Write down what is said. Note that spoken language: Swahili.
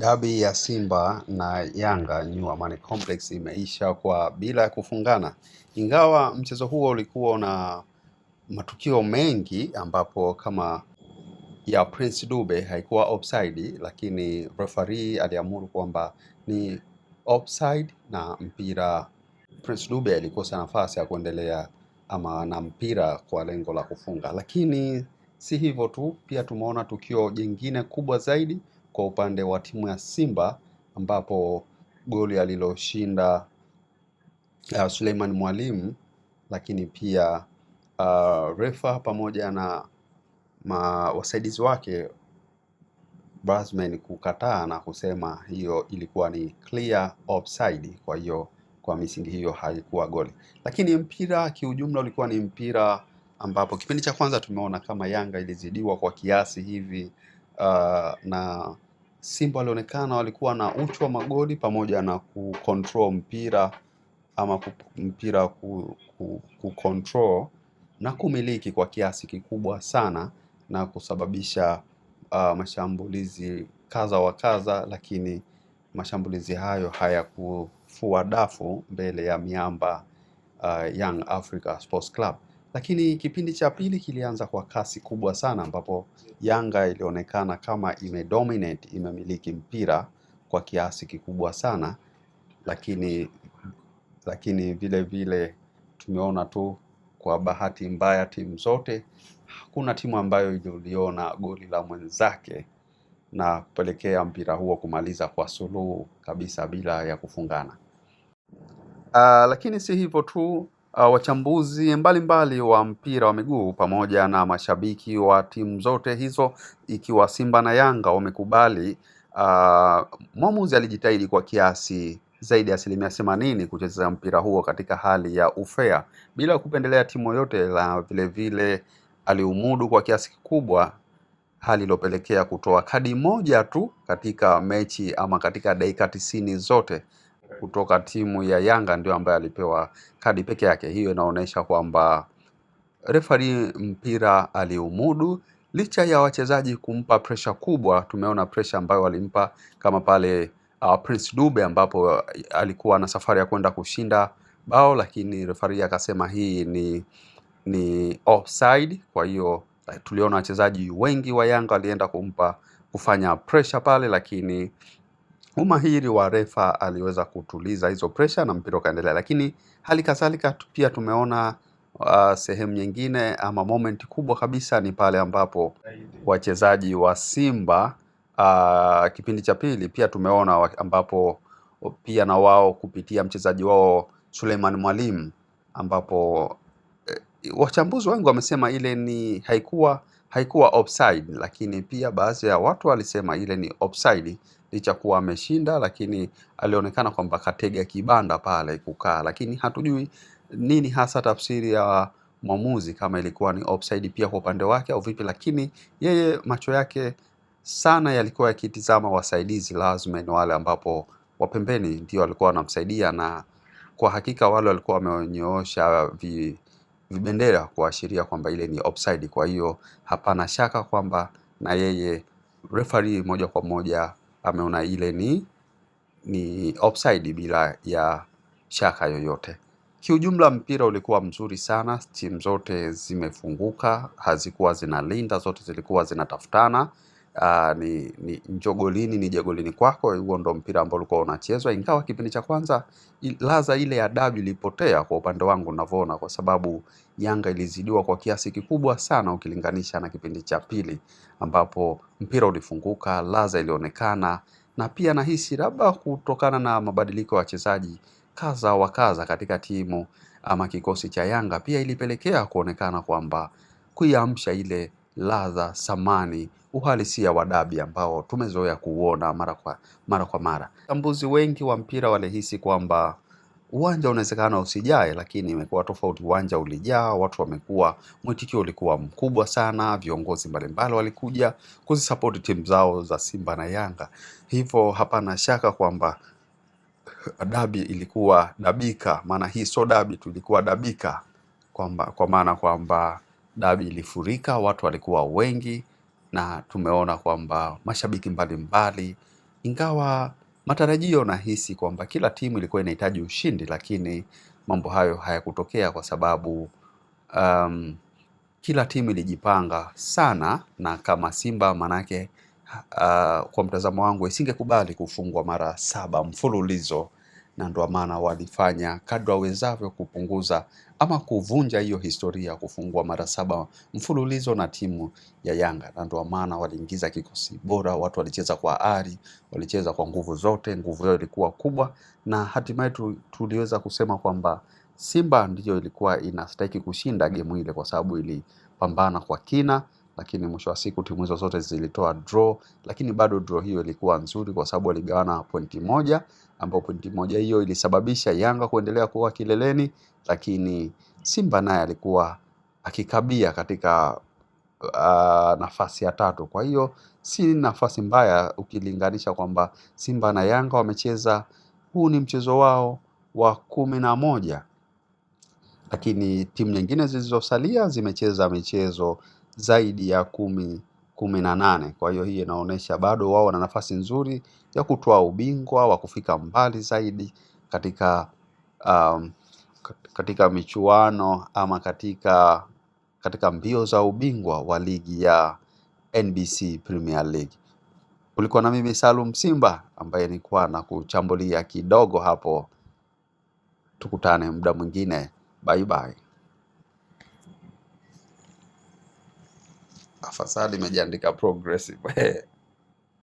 Dabi ya Simba na Yanga New Amani Complex imeisha kwa bila ya kufungana, ingawa mchezo huo ulikuwa na matukio mengi ambapo kama ya Prince Dube haikuwa offside, lakini referee aliamuru kwamba ni offside na mpira Prince Dube alikosa nafasi ya kuendelea ama na mpira kwa lengo la kufunga. Lakini si hivyo tu, pia tumeona tukio jingine kubwa zaidi kwa upande wa timu ya Simba ambapo goli aliloshinda Suleiman Mwalimu, lakini pia refa pamoja na wasaidizi wake Brasman kukataa na kusema hiyo ilikuwa ni clear offside, kwa hiyo kwa misingi hiyo haikuwa goli. Lakini mpira kiujumla ulikuwa ni mpira ambapo kipindi cha kwanza tumeona kama Yanga ilizidiwa kwa kiasi hivi, na Simba walionekana walikuwa na uchu wa magoli pamoja na kucontrol mpira ama mpira kucontrol na kumiliki kwa kiasi kikubwa sana na kusababisha mashambulizi kadha wa kadha, lakini mashambulizi hayo hayakufua dafu mbele ya miamba Young Africa Sports Club. Lakini kipindi cha pili kilianza kwa kasi kubwa sana ambapo Yanga ilionekana kama imedominate, imemiliki mpira kwa kiasi kikubwa sana, lakini vile vile tumeona tu kwa bahati mbaya timu zote, hakuna timu ambayo iliona goli la mwenzake na kupelekea mpira huo kumaliza kwa suluhu kabisa bila ya kufungana. Lakini si hivyo tu, wachambuzi mbalimbali wa mpira wa miguu pamoja na mashabiki wa timu zote hizo ikiwa Simba na Yanga wamekubali mwamuzi alijitahidi kwa kiasi zaidi ya 80% kucheza mpira huo katika hali ya ufair bila kupendelea timu yote, la vile vile aliumudu kwa kiasi kikubwa, hali iliyopelekea kutoa kadi moja tu katika mechi ama katika dakika 90 zote kutoka timu ya Yanga ndio ambaye alipewa kadi peke yake. Hiyo inaonyesha kwamba referee mpira aliumudu licha ya wachezaji kumpa pressure kubwa. Tumeona pressure ambayo walimpa kama pale Prince Dube ambapo alikuwa na safari ya kwenda kushinda bao, lakini referee akasema hii ni offside. Kwa hiyo tuliona wachezaji wengi wa Yanga walienda kufanya pressure pale, lakini umahiri wa refa aliweza kutuliza hizo pressure na mpira ukaendelea. Lakini hali kadhalika pia tumeona sehemu nyingine ama moment kubwa kabisa ni pale ambapo wachezaji wa Simba kipindi cha pili pia tumeona ambapo pia na wao kupitia mchezaji wao Suleiman Mwalimu, ambapo wachambuzi wengi wamesema ile haikuwa offside, lakini pia baadhi ya watu walisema ile ni offside licha kuwa ameshinda, lakini alionekana kwamba katega kibanda pale kukaa, lakini hatujui nini hasa tafsiri ya mwamuzi, kama ilikuwa ni offside pia kwa upande wake au vipi, lakini yeye macho yake sana yalikuwa yakitizama wasaidizi lazima ni wale ambapo wapembeni ndio walikuwa wanamsaidia, na kwa hakika wale walikuwa wamenyoosha vibendera kuashiria kwamba ile ni offside. Kwa hiyo hapana shaka kwamba na yeye referee moja kwa moja ameona ile ni offside bila ya shaka yoyote. Kiujumla mpira ulikuwa mzuri sana, timu zote zimefunguka, hazikuwa zinalinda, zote zilikuwa zinatafutana. Ni njogolini ni jagolini kwako, huo ndo mpira ambao ulikuwa unachezwa, ingawa kipindi cha kwanza laza ile ya dabi ilipotea kwa upande wangu ninavyoona, kwa sababu Yanga ilizidiwa kwa kiasi kikubwa sana ukilinganisha na kipindi cha pili ambapo mpira ulifunguka, laza ilionekana, na pia nahisi labda kutokana na mabadiliko ya wachezaji kadha wa kadha katika timu ama kikosi cha Yanga pia ilipelekea kuonekana kwamba kuiamsha ile ladha, samani, uhalisia wa dabi ambao tumezoea kuuona mara kwa mara. Wachambuzi wengi wa mpira walihisi kwamba uwanja unawezekana usijae, lakini imekuwa tofauti. Uwanja ulijaa, watu wamekuwa, mwitikio ulikuwa mkubwa sana, viongozi mbalimbali walikuja kuzisupport timu zao za Simba na Yanga. Hivyo hapana shaka kwamba dabi ilikuwa dabika, maana hii sio dabi tu, ilikuwa dabika, kwa maana kwamba dabi ilifurika, watu walikuwa wengi, na tumeona kwamba mashabiki mbalimbali ingawa matarajio nahisi kwamba kila timu ilikuwa inahitaji ushindi, lakini mambo hayo hayakutokea kwa sababu um, kila timu ilijipanga sana, na kama Simba manake kwa mtazamo wangu isingekubali kufungwa mara 7 mfululizo, na ndio maana walifanya kadri wawezavyo kupunguza ama kuvunja hiyo historia kufungwa mara 7 mfululizo na timu ya Yanga, na ndio maana waliingiza kikosi bora, watu walicheza kwa ari, walicheza kwa nguvu zote, nguvu yao ilikuwa kubwa, na hatimaye tuliweza kusema kwamba Simba ndiyo ilikuwa inastahili kushinda game ile kwa sababu ilipambana kwa kina, lakini mwisho wa siku timu hizo zote zilitoa draw, lakini bado draw hiyo ilikuwa nzuri kwa sababu waligawana pointi moja, ambapo pointi moja hiyo ilisababisha Yanga kuendelea kuwa kileleni, lakini Simba naye alikuwa akikabia katika nafasi ya 3. Kwa hiyo si nafasi mbaya ukilinganisha kwamba Simba na Yanga wamecheza, huu ni mchezo wao wa 11, lakini timu nyingine zilizosalia zimecheza michezo zaidi ya 18. Kwa hiyo hii inaonyesha bado wao wana nafasi nzuri ya kutoa ubingwa wa kufika mbali zaidi katika michuano ama katika mbio za ubingwa wa ligi ya NBC Premier League. Ulikuwa na mimi Salum Simba ambaye nilikuwa na kuchambulia kidogo hapo. Tukutane muda mwingine. Bye bye. Afadhali imejiandika progressive.